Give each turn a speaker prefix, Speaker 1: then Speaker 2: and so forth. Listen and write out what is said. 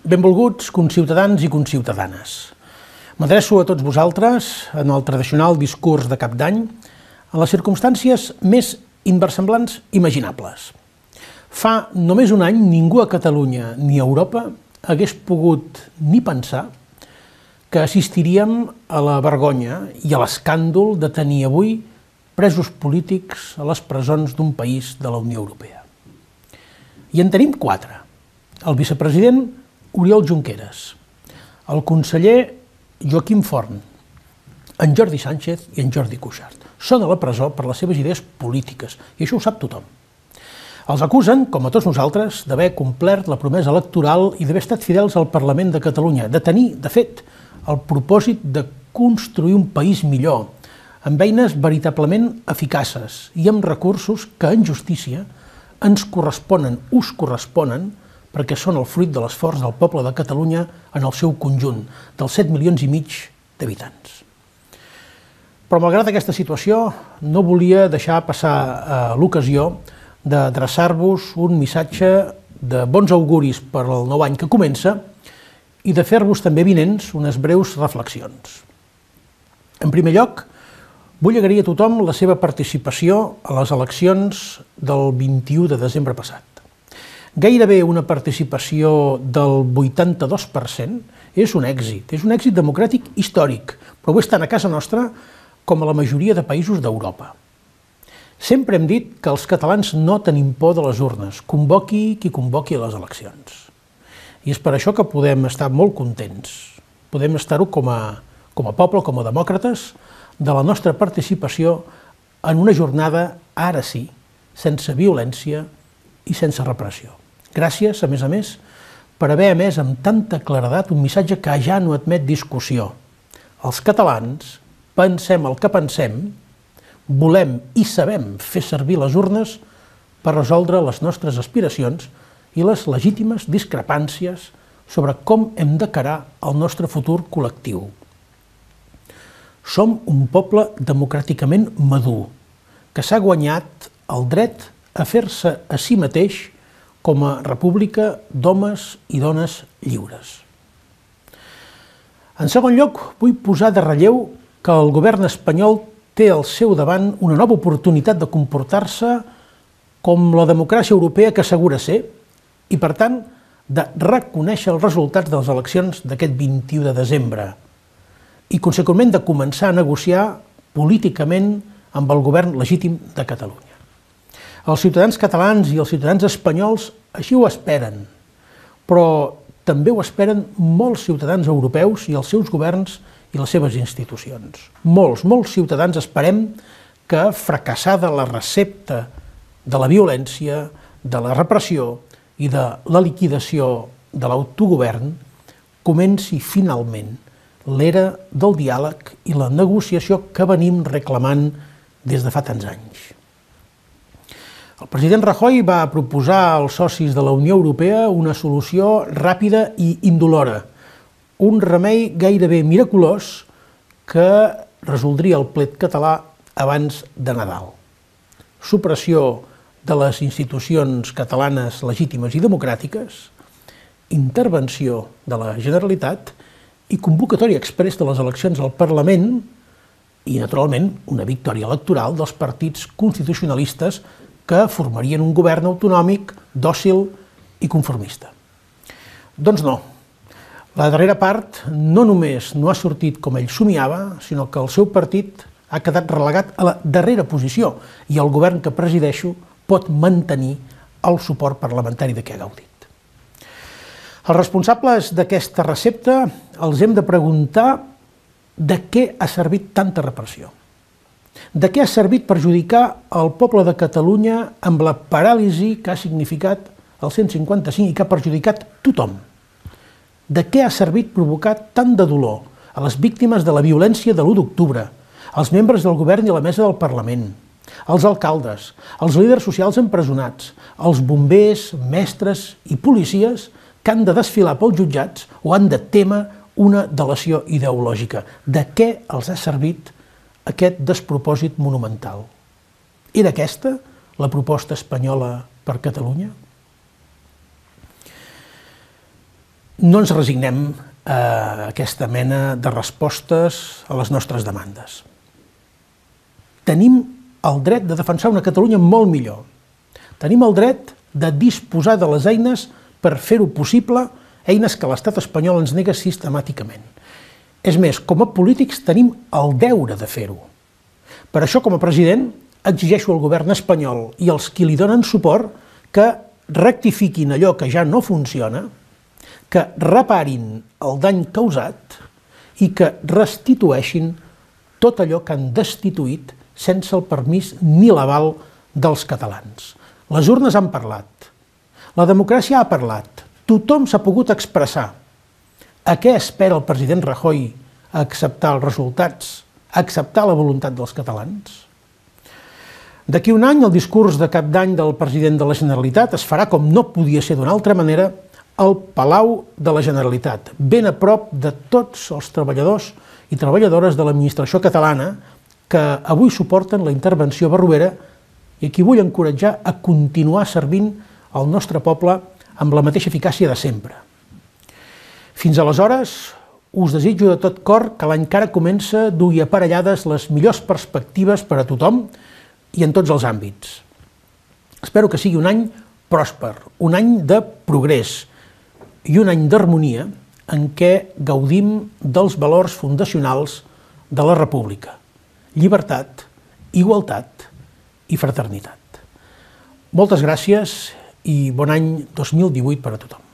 Speaker 1: Benvolguts conciutadans i conciutadanes. M'adreço a tots vosaltres en el tradicional discurs de cap d'any en les circumstàncies més inversemblants imaginables. Fa només un any ningú a Catalunya ni a Europa hagués pogut ni pensar que assistiríem a la vergonya i a l'escàndol de tenir avui presos polítics a les presons d'un país de la Unió Europea. I en tenim 4. El vicepresident Oriol Junqueras, el conseller Joaquim Forn, en Jordi Sánchez i en Jordi Cuixart. Són a la presó per les seves idees polítiques, i això ho sap tothom. Els acusen, com a tots nosaltres, d'haver complert la promesa electoral i d'haver estat fidels al Parlament de Catalunya, de tenir, de fet, el propòsit de construir un país millor, amb eines veritablement eficaces i amb recursos que, en justícia, ens corresponen, us corresponen, perquè són el fruit de l'esforç del poble de Catalunya en el seu conjunt, dels 7,5 milions d'habitants. Però, malgrat aquesta situació, no volia deixar passar l'ocasió d'adreçar-vos un missatge de bons auguris per al nou any que comença i de fer-vos també vinents unes breus reflexions. En primer lloc, vull agrair a tothom la seva participació a les eleccions del 21 de desembre passat. Gairebé una participació del 82% és un èxit democràtic històric, però ho és tant a casa nostra com a la majoria de països d'Europa. Sempre hem dit que els catalans no tenim por de les urnes, convoqui qui convoqui a les eleccions. I és per això que podem estar molt contents, podem estar-ho com a poble, com a demòcrates, de la nostra participació en una jornada, ara sí, sense violència i sense repressió. Gràcies, a més, per haver emès amb tanta claredat un missatge que ja no admet discussió. Els catalans pensem el que pensem, volem i sabem fer servir les urnes per resoldre les nostres aspiracions i les legítimes discrepàncies sobre com hem d'encarar el nostre futur col·lectiu. Som un poble democràticament madur, que s'ha guanyat el dret a fer-se a si mateix com a república d'homes i dones lliures. En segon lloc, vull posar de relleu que el govern espanyol té al seu davant una nova oportunitat de comportar-se com la democràcia europea que assegura ser i, per tant, de reconèixer els resultats de les eleccions d'aquest 21 de desembre i, conseqüentment, de començar a negociar políticament amb el govern legítim de Catalunya. Els ciutadans catalans i els ciutadans espanyols així ho esperen, però també ho esperen molts ciutadans europeus i els seus governs i les seves institucions. Molts ciutadans esperem que, fracassada la recepta de la violència, de la repressió i de la liquidació de l'autogovern, comenci finalment l'era del diàleg i la negociació que venim reclamant des de fa tants anys. El president Rajoy va proposar als socis de la Unió Europea una solució ràpida i indolora, un remei gairebé miraculós que resoldria el plet català abans de Nadal. Supressió de les institucions catalanes legítimes i democràtiques, intervenció de la Generalitat i convocatòria exprés de les eleccions al Parlament i, naturalment, una victòria electoral dels partits constitucionalistes que formarien un govern autonòmic, dòcil i conformista. Doncs no. La darrera part no només no ha sortit com ell somiava, sinó que el seu partit ha quedat relegat a la darrera posició i el govern que presideixo pot mantenir el suport parlamentari de què ha gaudit. Els responsables d'aquesta recepta els hem de preguntar de què ha servit tanta repressió. De què ha servit perjudicar el poble de Catalunya amb la paràlisi que ha significat el 155 i que ha perjudicat tothom? De què ha servit provocar tant de dolor a les víctimes de la violència de l'1 d'octubre, als membres del govern i la mesa del Parlament, als alcaldes, als líders socials empresonats, als bombers, mestres i policies que han de desfilar pels jutjats o han de témer una delació ideològica? De què els ha servit aquest despropòsit monumental? Era aquesta la proposta espanyola per Catalunya? no ens resignem a aquesta mena de respostes a les nostres demandes. Tenim el dret de defensar una Catalunya molt millor. Tenim el dret de disposar de les eines per fer-ho possible, eines que l'estat espanyol ens nega sistemàticament. És més, com a polítics tenim el deure de fer-ho. Per això, com a president, exigeixo al govern espanyol i als qui li donen suport que rectifiquin allò que ja no funciona, que reparin el dany causat i que restitueixin tot allò que han destituït sense el permís ni l'aval dels catalans. Les urnes han parlat, la democràcia ha parlat, tothom s'ha pogut expressar. A què espera el president Rajoy a acceptar els resultats, a acceptar la voluntat dels catalans? D'aquí un any, el discurs de cap d'any del president de la Generalitat es farà, com no podia ser d'una altra manera, al Palau de la Generalitat, ben a prop de tots els treballadors i treballadores de l'administració catalana que avui suporten la intervenció barroera i a qui vull encoratjar a continuar servint al nostre poble amb la mateixa eficàcia de sempre. Fins aleshores, us desitjo de tot cor que l'any que ara comença dugui aparellades les millors perspectives per a tothom i en tots els àmbits. Espero que sigui un any pròsper, un any de progrés i un any d'harmonia en què gaudim dels valors fundacionals de la República: llibertat, igualtat i fraternitat. Moltes gràcies i bon any 2018 per a tothom.